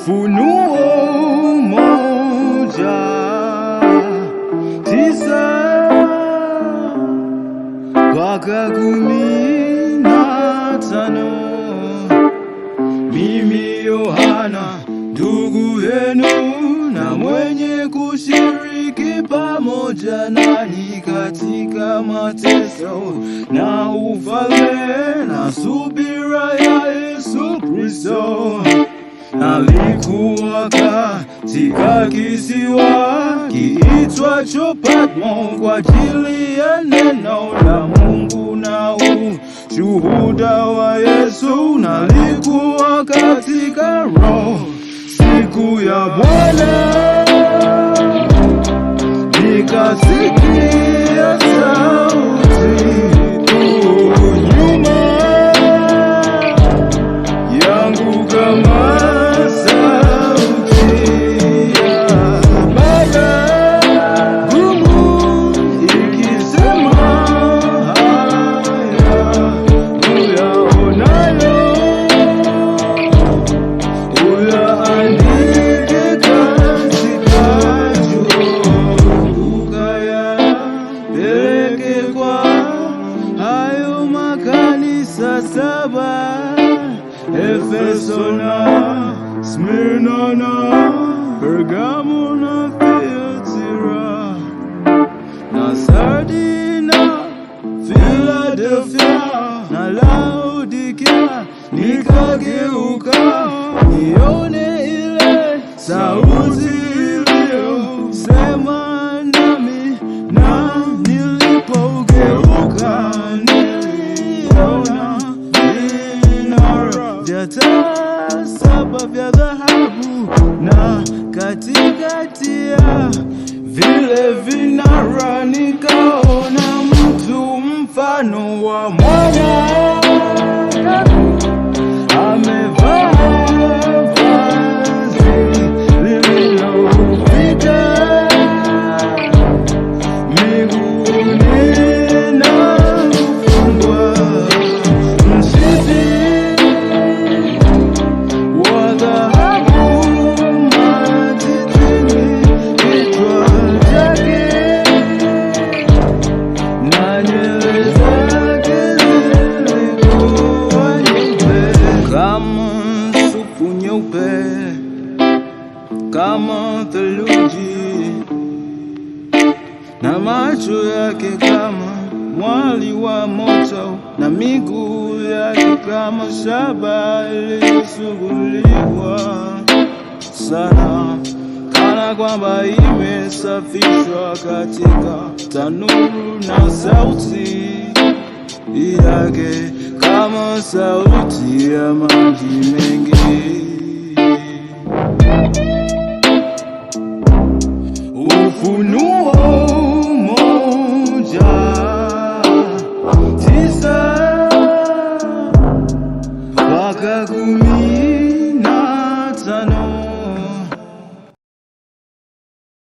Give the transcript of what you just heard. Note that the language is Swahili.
Ufunuo 1:9-15. Mimi Yohana, ndugu yenu na mwenye kushiriki pamoja nanyi katika mateso na ufalme na subira ya Yesu Kristo. Nalikuwa katika kisiwa kiitwacho Patmo kwa ajili ya neno la Mungu na ushuhuda wa Yesu. Nalikuwa katika Roho siku ya Bwana, nikasikia sauti nyuma yangu kama sauti ya baragumu ikisema, haya uyaonayo uyaandike katika juu, ukayapeleke kwa hayo makanisa 7: Efeso na Smyrna na Pergamo na Thyatira na Sardi na Philadelphia na Laodikia. Nikageuka nione ile sauti iliyosema nami, na nilipogeuka niliona vinara vya taa 7 vya dhahabu, na katikati ya vile vinara nikaona mtu mfano wa mwana amevaa vazi lililofika miguuni na kufungwa mshipi wa dhahabu matitini kichwa chake, na nywele zake zilikuwa nyeupe kama sufu, nyeupe kama theluji, na macho yake kama mwali wa moto, na miguu yake kama shaba iliyosuguliwa sana, kana kwamba imesafishwa katika tanuru, na sauti yake kama sauti ya maji mengi.